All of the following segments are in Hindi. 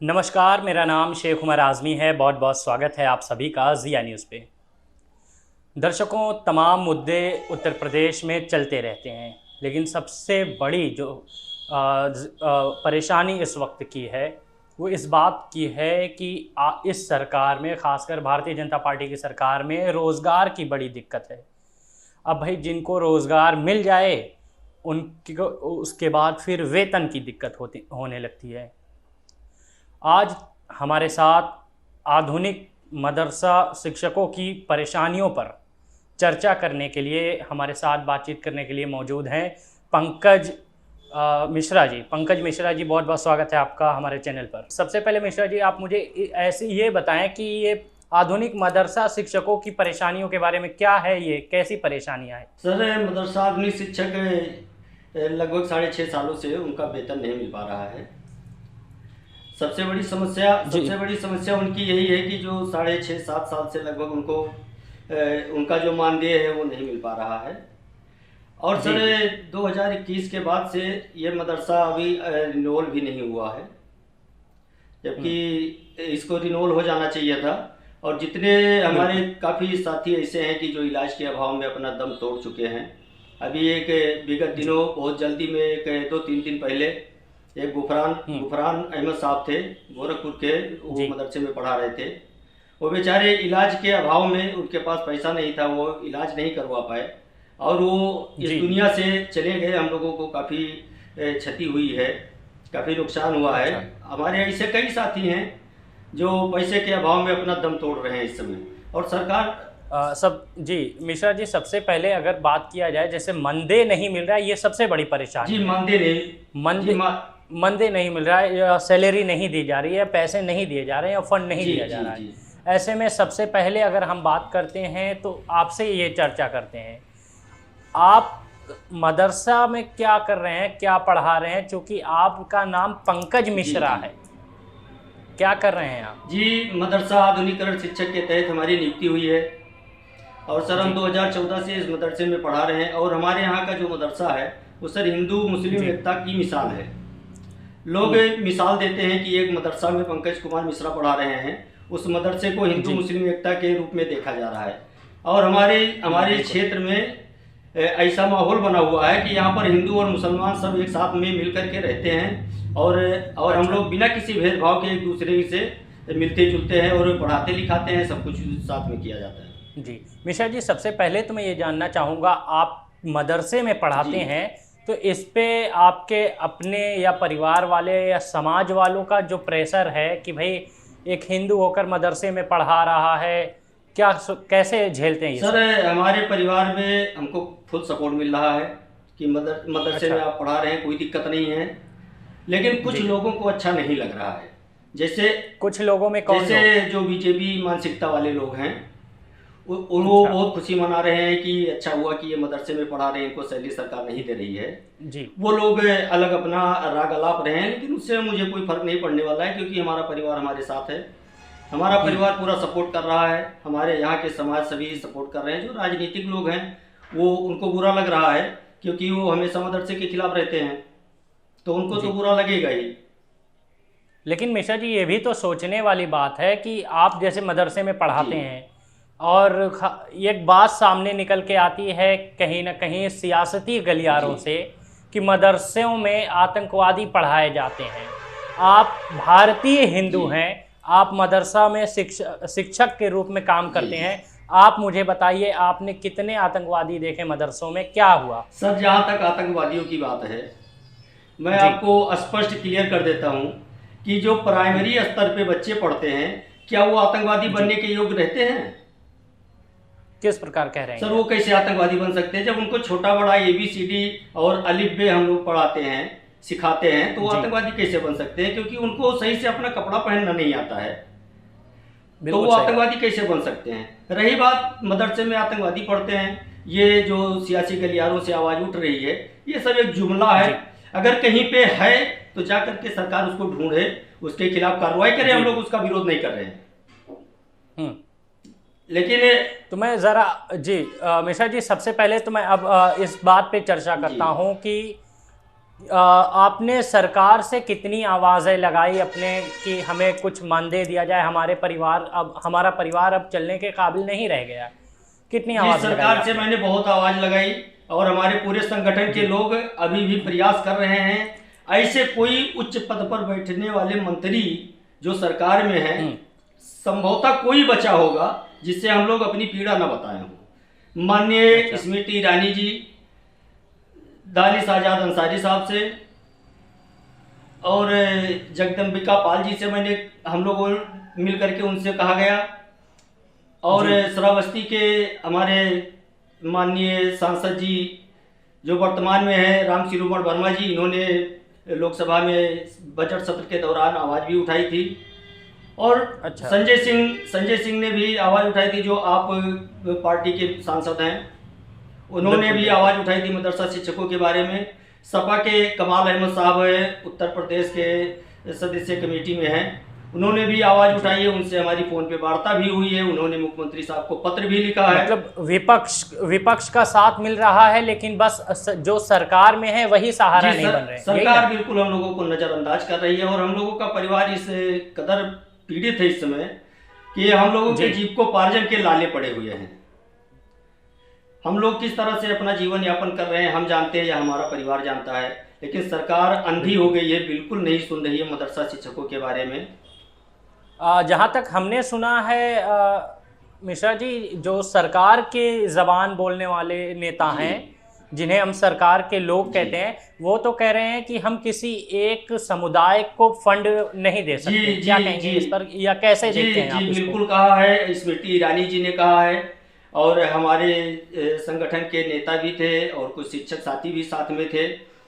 नमस्कार, मेरा नाम शेख उमर आज़मी है। बहुत बहुत स्वागत है आप सभी का ज़िया न्यूज़ पे। दर्शकों, तमाम मुद्दे उत्तर प्रदेश में चलते रहते हैं, लेकिन सबसे बड़ी जो परेशानी इस वक्त की है वो इस बात की है कि इस सरकार में, ख़ासकर भारतीय जनता पार्टी की सरकार में, रोज़गार की बड़ी दिक्कत है। अब भाई जिनको रोज़गार मिल जाए उनकी उसके बाद फिर वेतन की दिक्कत होने लगती है। आज हमारे साथ आधुनिक मदरसा शिक्षकों की परेशानियों पर चर्चा करने के लिए, हमारे साथ बातचीत करने के लिए मौजूद हैं पंकज मिश्रा जी। पंकज मिश्रा जी, बहुत बहुत स्वागत है आपका हमारे चैनल पर। सबसे पहले मिश्रा जी, आप मुझे ऐसे ये बताएं कि ये आधुनिक मदरसा शिक्षकों की परेशानियों के बारे में क्या है, ये कैसी परेशानियां हैं? सर, मदरसा आधुनिक शिक्षक लगभग 6.5 सालों से उनका वेतन नहीं मिल पा रहा है। जी। सबसे बड़ी समस्या उनकी यही है कि जो 6.5 7 साल से लगभग उनको उनका जो मानदेय है वो नहीं मिल पा रहा है। और जी। सर, 2021 के बाद से ये मदरसा अभी रिन्यूअल भी नहीं हुआ है, जबकि हम्म। इसको रिन्यूअल हो जाना चाहिए था। और जितने हमारे बिल्कुल। काफ़ी साथी ऐसे हैं कि जो इलाज के अभाव में अपना दम तोड़ चुके हैं। अभी एक विगत जी। दिनों बहुत जल्दी में, एक 2-3 दिन पहले, एक गुफरान हम्म। गुफरान अहमद साहब थे, गोरखपुर के। वो जी। मदरसे में पढ़ा रहे थे। वो बेचारे इलाज के अभाव में, उनके पास पैसा नहीं था, वो इलाज नहीं करवा पाए और वो इस जी। दुनिया से चले गए। हम लोगों को काफ़ी क्षति हुई है, काफ़ी नुकसान हुआ है। अच्छा। हमारे ऐसे कई साथी हैं जो पैसे के अभाव में अपना दम तोड़ रहे हैं इस समय। और सरकार। सब जी। मिश्रा जी, सबसे पहले अगर बात किया जाए, जैसे मानदेय नहीं मिल रहा है, ये सबसे बड़ी जी, परेशानी है। मानदेय नहीं। जी, मानदेय मानदेय नहीं मिल रहा है, या सैलरी नहीं दी जा रही है, पैसे नहीं दिए जा रहे हैं, या फंड नहीं जी, दिया जा जी, रहा है। जी। ऐसे में सबसे पहले अगर हम बात करते हैं तो आपसे ये चर्चा करते हैं, आप मदरसा में क्या कर रहे हैं, क्या पढ़ा रहे हैं? चूंकि आपका नाम पंकज जी, मिश्रा जी। है, क्या कर रहे हैं आप? जी, मदरसा आधुनिकरण शिक्षक के तहत हमारी नियुक्ति हुई है। और सर, हम जी। 2014 से इस मदरसे में पढ़ा रहे हैं। और हमारे यहाँ का जो मदरसा है वो सर हिंदू मुस्लिम जी। एकता की मिसाल है। लोग हम्म। मिसाल देते हैं कि एक मदरसा में पंकज कुमार मिश्रा पढ़ा रहे हैं, उस मदरसे को हिंदू जी। मुस्लिम एकता के रूप में देखा जा रहा है। और हमारे हमारे बिल्कुल। क्षेत्र में ऐसा माहौल बना हुआ है कि यहाँ पर हिंदू और मुसलमान सब एक साथ में मिल करके रहते हैं। और हम अच्छा। लोग बिना किसी भेदभाव के एक दूसरे से मिलते जुलते हैं और पढ़ाते लिखाते हैं, सब कुछ साथ में किया जाता है। जी। मिश्रा जी, सबसे पहले तो मैं ये जानना चाहूँगा, आप मदरसे में जी। पढ़ाते हैं तो इस पे आपके अपने या परिवार वाले या समाज वालों का जो प्रेशर है कि भाई एक हिंदू होकर मदरसे में पढ़ा रहा है, कैसे झेलते हैं ये सर, सब? हमारे परिवार में हमको फुल सपोर्ट मिल रहा है कि मदरसे अच्छा। में आप पढ़ा रहे हैं, कोई दिक्कत नहीं है। लेकिन कुछ जी। लोगों को अच्छा नहीं लग रहा है। जैसे कुछ लोगों में कौन लोग? जैसे जो बीजेपी मानसिकता वाले लोग हैं, वो अच्छा। बहुत खुशी मना रहे हैं कि अच्छा हुआ कि ये मदरसे में पढ़ा रहे हैं, इनको सैलरी सरकार नहीं दे रही है। जी। वो लोग अलग अपना राग अलाप रहे हैं, लेकिन उससे मुझे कोई फर्क नहीं पड़ने वाला है, क्योंकि हमारा परिवार हमारे साथ है। हमारा हम्म। परिवार पूरा सपोर्ट कर रहा है, हमारे यहाँ के समाज सभी सपोर्ट कर रहे हैं। जो राजनीतिक लोग हैं वो, उनको बुरा लग रहा है, क्योंकि वो हमेशा मदरसे के खिलाफ रहते हैं, तो उनको तो जी। बुरा लगेगा ही। लेकिन मिश्रा जी, ये भी तो सोचने वाली बात है कि आप जैसे मदरसे में जी, पढ़ाते हैं और एक बात सामने निकल के आती है कहीं ना कहीं सियासती जी, गलियारों से कि मदरसों में आतंकवादी पढ़ाए जाते हैं। आप भारतीय जी, हिंदू हैं, आप मदरसा में शिक्षक के रूप में काम जी। करते हैं। आप मुझे बताइए, आपने कितने आतंकवादी देखे मदरसों में, क्या हुआ? सर, जहाँ तक आतंकवादियों की बात है, मैं जी। आपको स्पष्ट क्लियर कर देता हूँ कि जो प्राइमरी स्तर पे बच्चे पढ़ते हैं, क्या वो आतंकवादी जी। बनने के योग्य रहते हैं? किस प्रकार कह रहे हैं सर, ये वो आप? कैसे आतंकवादी बन सकते हैं? जब उनको छोटा बड़ा ABCD और अलिफ बे हम लोग पढ़ाते हैं, सिखाते हैं, तो वो जी। आतंकवादी कैसे बन सकते हैं? क्योंकि उनको सही से अपना कपड़ा पहनना नहीं आता है, तो बिल्कुल वो सही बात। आतंकवादी कैसे बन सकते हैं? रही बात मदरसे में आतंकवादी पढ़ते हैं, ये जो सियासी गलियारों से आवाज उठ रही है, ये सब एक जुमला है। जी। अगर कहीं पे है तो जा करके सरकार उसको ढूंढे, उसके खिलाफ कार्रवाई करे। हम जी। लोग उसका विरोध नहीं कर रहे हैं, हम्म। लेकिन तो मैं ज़रा जी, मिश्रा जी, सबसे पहले तो मैं अब इस बात पे चर्चा जी, करता हूँ कि आपने सरकार से कितनी आवाज़ें लगाई अपने कि हमें कुछ मानदेय दिया जाए, हमारा परिवार अब चलने के काबिल नहीं रह गया? कितनी जी, आवाज़ लगाई सरकार से आपने? मैंने बहुत आवाज़ लगाई और हमारे पूरे संगठन के जी लोग अभी भी प्रयास कर रहे हैं। ऐसे कोई उच्च पद पर बैठने वाले मंत्री जो सरकार में हैं, हम्म। संभवतः कोई बचा होगा जिससे हम लोग अपनी पीड़ा न बताए हों। माननीय अच्छा। स्मृति ईरानी जी, दानिश आज़ाद अंसारी साहब से और जगदम्बिका पाल जी से हम लोगों मिल करके उनसे कहा गया, और जी श्रावस्ती के हमारे माननीय सांसद जी जो वर्तमान में हैं, राम शिरोमण वर्मा जी, इन्होंने लोकसभा में बजट सत्र के दौरान आवाज़ भी उठाई थी। और अच्छा। संजय सिंह ने भी आवाज़ उठाई थी, जो आप पार्टी के सांसद हैं, उन्होंने बिल्कुल भी बिल्कुल। आवाज़ उठाई थी मदरसा शिक्षकों के बारे में। सपा के कमाल अहमद साहब है, उत्तर प्रदेश के सदस्य कमेटी में हैं, उन्होंने भी आवाज़ उठाई है। उनसे हमारी फ़ोन पे वार्ता भी हुई है, उन्होंने मुख्यमंत्री साहब को पत्र भी लिखा है। मतलब विपक्ष का साथ मिल रहा है, लेकिन बस जो सरकार में है वही सहारा नहीं बन रहे हैं, यही सरकार ना? बिल्कुल हम लोगों को नज़रअंदाज कर रही है, और हम लोगों का परिवार इस कदर पीड़ित है इस समय कि हम लोगों के जी जीविकोपार्जन के लाले पड़े हुए हैं। हम लोग किस तरह से अपना जीवन यापन कर रहे हैं हम जानते हैं, या हमारा परिवार जानता है, लेकिन सरकार अंधी हो गई है, बिल्कुल नहीं सुन रही है मदरसा शिक्षकों के बारे में। जहाँ तक हमने सुना है मिश्रा जी, जो सरकार के ज़बान बोलने वाले नेता जी हैं, जिन्हें हम सरकार के लोग जी कहते हैं, वो तो कह रहे हैं कि हम किसी एक समुदाय को फंड नहीं दे जी सकते। जी क्या कहेंगे जी इस पर, या कैसे जी देखते हैं जी आप इसको? बिल्कुल कहा है, स्मृति ईरानी जी ने कहा है, और हमारे संगठन के नेता भी थे और कुछ शिक्षक साथी भी साथ में थे,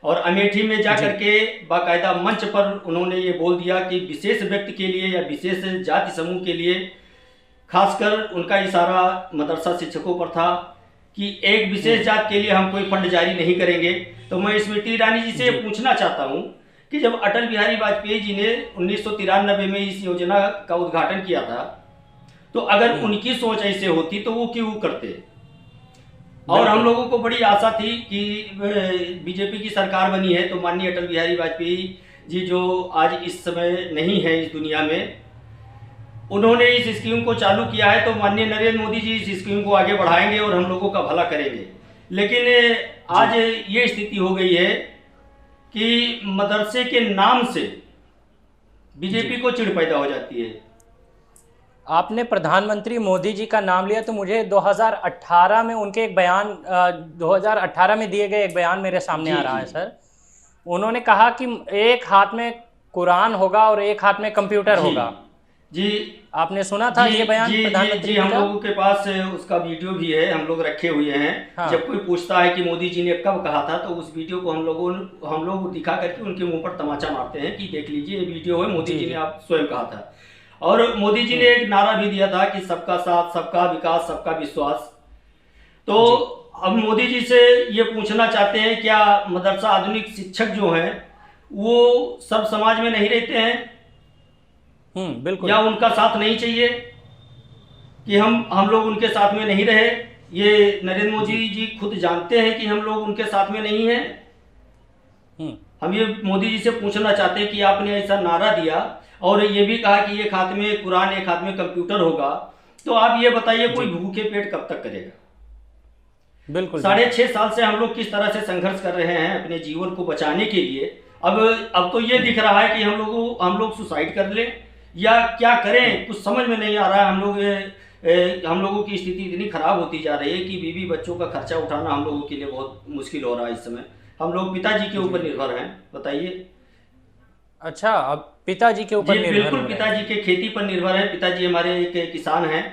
और अमेठी में जा जी करके बाकायदा मंच पर उन्होंने ये बोल दिया कि विशेष व्यक्ति के लिए या विशेष जाति समूह के लिए, खासकर उनका इशारा मदरसा शिक्षकों पर था कि एक विशेष जात के लिए हम कोई फंड जारी नहीं करेंगे। तो मैं स्मृति ईरानी जी से जी पूछना चाहता हूँ कि जब अटल बिहारी वाजपेयी जी ने 1993 में इस योजना का उद्घाटन किया था, तो अगर उनकी सोच ऐसे होती तो वो क्यों करते। और हम बिल्कुल। लोगों को बड़ी आशा थी कि बीजेपी की सरकार बनी है तो माननीय अटल बिहारी वाजपेयी जी, जो आज इस समय नहीं है इस दुनिया में, उन्होंने इस स्कीम को चालू किया है, तो माननीय नरेंद्र मोदी जी इस स्कीम को आगे बढ़ाएंगे और हम लोगों का भला करेंगे। लेकिन जी आज ये स्थिति हो गई है कि मदरसे के नाम से बीजेपी जी। को चिढ़ पैदा हो जाती है। आपने प्रधानमंत्री मोदी जी का नाम लिया, तो मुझे 2018 में उनके एक बयान 2018 में दिए गए एक बयान मेरे सामने जी आ रहा जी है सर। उन्होंने कहा कि एक हाथ में कुरान होगा और एक हाथ में कंप्यूटर जी होगा। जी आपने सुना था जी ये बयान जी प्रधानमंत्री जी हम का? लोगों के पास उसका वीडियो भी है, हम लोग रखे हुए हैं। हाँ जब कोई पूछता है कि मोदी जी ने कब कहा था, तो उस वीडियो को हम लोग दिखा करके उनके मुंह पर तमाचा मारते हैं कि देख लीजिए ये वीडियो है, मोदी जी जी ने जी। आप स्वयं कहा था। और मोदी जी ने एक नारा भी दिया था कि सबका साथ, सबका विकास, सबका विश्वास। तो जी अब मोदी जी से ये पूछना चाहते हैं, क्या मदरसा आधुनिक शिक्षक जो हैं वो सब समाज में नहीं रहते हैं, बिल्कुल। या उनका साथ नहीं चाहिए कि हम लोग उनके साथ में नहीं रहे। ये नरेंद्र मोदी जी जी खुद जानते हैं कि हम लोग उनके साथ में नहीं हैं। हम ये मोदी जी से पूछना चाहते हैं कि आपने ऐसा नारा दिया और ये भी कहा कि एक हाथ में कुरान एक हाथ में कंप्यूटर होगा, तो आप ये बताइए कोई जी भूखे पेट कब तक करेगा। बिल्कुल साढ़े बिल्कुल। 6 साल से हम लोग किस तरह से संघर्ष कर रहे हैं अपने जीवन को बचाने के लिए। अब तो ये दिख रहा है कि हम लोग सुसाइड कर लें या क्या करें, कुछ समझ में नहीं आ रहा है। हम लोगों की स्थिति इतनी खराब होती जा रही है कि बीवी बच्चों का खर्चा उठाना हम लोगों के लिए बहुत मुश्किल हो रहा है इस समय। हम लोग पिताजी के ऊपर जी। निर्भर हैं, बताइए। अच्छा, अब पिताजी के ऊपर जी निर्भर बिल्कुल, हो रहे हैं। पिताजी के खेती पर निर्भर है। पिताजी हमारे एक किसान हैं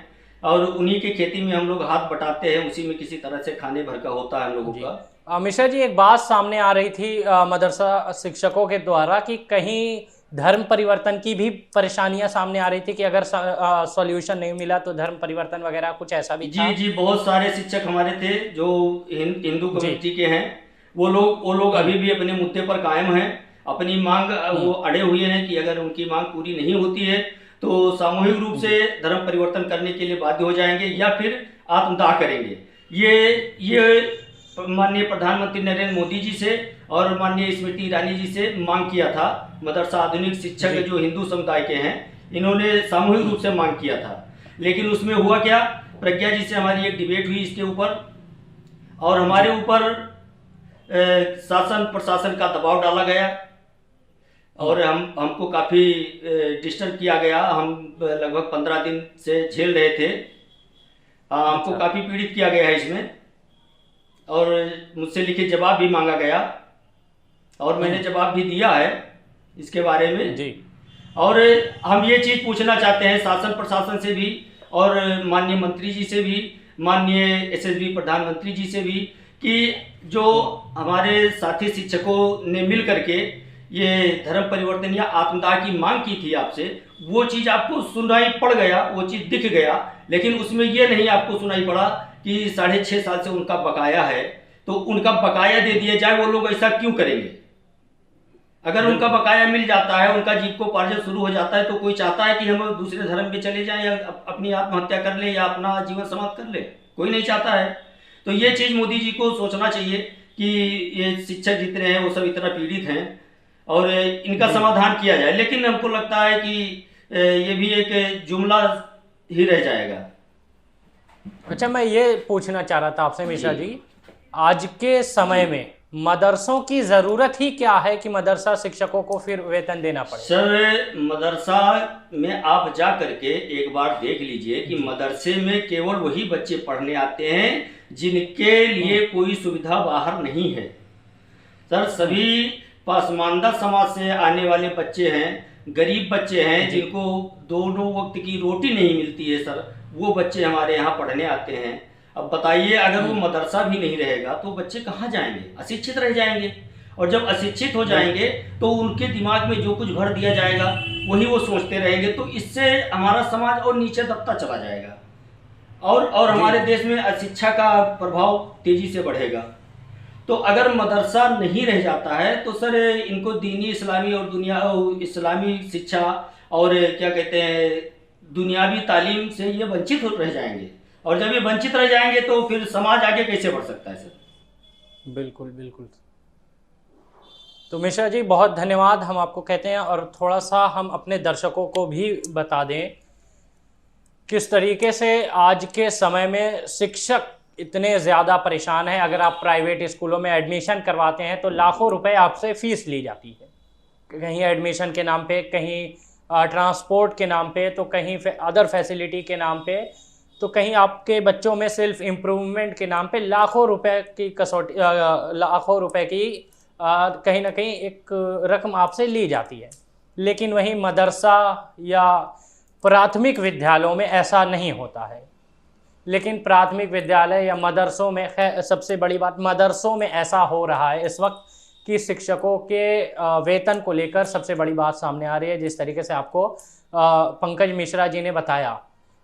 और उन्हीं के खेती में हम लोग हाथ बटाते हैं, उसी में किसी तरह से खाने भर का होता है हम लोगों जी का। मिश्रा जी, एक बात सामने आ रही थी मदरसा शिक्षकों के द्वारा कि कहीं धर्म परिवर्तन की भी परेशानियां सामने आ रही थी कि अगर सॉल्यूशन नहीं मिला तो धर्म परिवर्तन वगैरह, कुछ ऐसा भी था। जी जी, बहुत सारे शिक्षक हमारे थे जो हिंदू जी कम्युनिटी के हैं। वो लोग अभी भी अपने मुद्दे पर कायम हैं, अपनी मांग वो अड़े हुए हैं कि अगर उनकी मांग पूरी नहीं होती है तो सामूहिक रूप से धर्म परिवर्तन करने के लिए बाध्य हो जाएंगे या फिर आत्मदाह करेंगे। ये माननीय प्रधानमंत्री नरेंद्र मोदी जी से और माननीय स्मृति ईरानी जी से मांग किया था। मदरसा आधुनिक शिक्षक जो हिंदू समुदाय के हैं, इन्होंने सामूहिक रूप से मांग किया था। लेकिन उसमें हुआ क्या, प्रज्ञा जी से हमारी एक डिबेट हुई इसके ऊपर, और हमारे ऊपर शासन प्रशासन का दबाव डाला गया और हमको काफ़ी डिस्टर्ब किया गया। हम लगभग 15 दिन से झेल रहे थे। हमको काफ़ी पीड़ित किया गया है इसमें, और मुझसे लिखित जवाब भी मांगा गया और मैंने जवाब भी दिया है इसके बारे में जी। और हम ये चीज़ पूछना चाहते हैं शासन प्रशासन से भी और माननीय मंत्री जी से भी, माननीय एसएसबी प्रधानमंत्री जी से भी, कि जो हमारे साथी शिक्षकों ने मिल करके ये धर्म परिवर्तन या आत्मदाह की मांग की थी आपसे, वो चीज़ आपको सुनाई पड़ गया, वो चीज़ दिख गया, लेकिन उसमें ये नहीं आपको सुनाई पड़ा कि 6.5 साल से उनका बकाया है, तो उनका बकाया दे दिया जाए। वो लोग ऐसा क्यों करेंगे? अगर उनका बकाया मिल जाता है, उनका जीविकोपार्जन शुरू हो जाता है, तो कोई चाहता है कि हम दूसरे धर्म में चले जाएं या अपनी आत्महत्या कर लें या अपना जीवन समाप्त कर लें? कोई नहीं चाहता है। तो ये चीज़ मोदी जी को सोचना चाहिए कि ये शिक्षक जितने हैं वो सब इतना पीड़ित हैं और इनका समाधान किया जाए। लेकिन हमको लगता है कि ये भी एक जुमला ही रह जाएगा। अच्छा, मैं ये पूछना चाह रहा था आपसे मिश्रा जी, आज के समय में मदरसों की ज़रूरत ही क्या है कि मदरसा शिक्षकों को फिर वेतन देना पड़े? सर, मदरसा में आप जा करके एक बार देख लीजिए कि मदरसे में केवल वही बच्चे पढ़ने आते हैं जिनके लिए कोई सुविधा बाहर नहीं है। सर, सभी पसमानदा समाज से आने वाले बच्चे हैं, गरीब बच्चे हैं, जिनको दोनों वक्त की रोटी नहीं मिलती है सर, वो बच्चे हमारे यहाँ पढ़ने आते हैं। अब बताइए, अगर वो मदरसा भी नहीं रहेगा तो बच्चे कहाँ जाएंगे? अशिक्षित रह जाएंगे, और जब अशिक्षित हो जाएंगे तो उनके दिमाग में जो कुछ भर दिया जाएगा वही वो सोचते रहेंगे। तो इससे हमारा समाज और नीचे दबता चला जाएगा और हमारे देश में अशिक्षा का प्रभाव तेजी से बढ़ेगा। तो अगर मदरसा नहीं रह जाता है तो सर, इनको दीनी इस्लामी और इस्लामी शिक्षा और क्या कहते हैं दुनियावी तालीम से ये वंचित रह जाएंगे, और जब ये वंचित रह जाएंगे तो फिर समाज आगे कैसे बढ़ सकता है सर? बिल्कुल बिल्कुल। तो मिश्रा जी, बहुत धन्यवाद हम आपको कहते हैं, और थोड़ा सा हम अपने दर्शकों को भी बता दें किस तरीके से आज के समय में शिक्षक इतने ज़्यादा परेशान हैं। अगर आप प्राइवेट स्कूलों में एडमिशन करवाते हैं तो लाखों रुपए आपसे फ़ीस ली जाती है, कहीं एडमिशन के नाम पे, कहीं ट्रांसपोर्ट के नाम पे, तो कहीं अदर फैसिलिटी के नाम पे, तो कहीं आपके बच्चों में सेल्फ इम्प्रूवमेंट के नाम पे लाखों रुपए की कसौटी, लाखों रुपए की कहीं ना कहीं एक रकम आपसे ली जाती है। लेकिन वहीं मदरसा या प्राथमिक विद्यालयों में ऐसा नहीं होता है। लेकिन प्राथमिक विद्यालय या मदरसों में, सबसे बड़ी बात, मदरसों में ऐसा हो रहा है इस वक्त कि शिक्षकों के वेतन को लेकर सबसे बड़ी बात सामने आ रही है। जिस तरीके से आपको पंकज मिश्रा जी ने बताया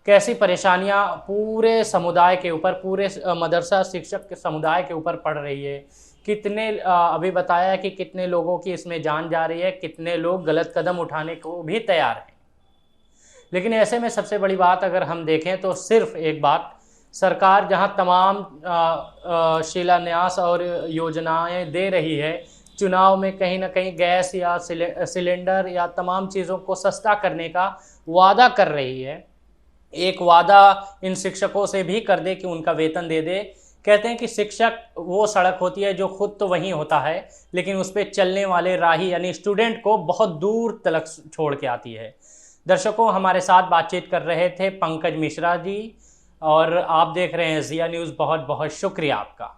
कैसी परेशानियां पूरे समुदाय के ऊपर, पूरे मदरसा शिक्षक के समुदाय के ऊपर पड़ रही है। कितने अभी बताया कि कितने लोगों की इसमें जान जा रही है, कितने लोग गलत कदम उठाने को भी तैयार हैं। लेकिन ऐसे में सबसे बड़ी बात अगर हम देखें तो सिर्फ एक बात, सरकार जहां तमाम शिलान्यास और योजनाएं दे रही है, चुनाव में कहीं ना कहीं गैस या सिलेंडर या तमाम चीज़ों को सस्ता करने का वादा कर रही है, एक वादा इन शिक्षकों से भी कर दे कि उनका वेतन दे दे। कहते हैं कि शिक्षक वो सड़क होती है जो खुद तो वहीं होता है, लेकिन उस पर चलने वाले राही यानी स्टूडेंट को बहुत दूर तक छोड़ के आती है। दर्शकों, हमारे साथ बातचीत कर रहे थे पंकज मिश्रा जी, और आप देख रहे हैं ज़िया न्यूज़। बहुत बहुत शुक्रिया आपका।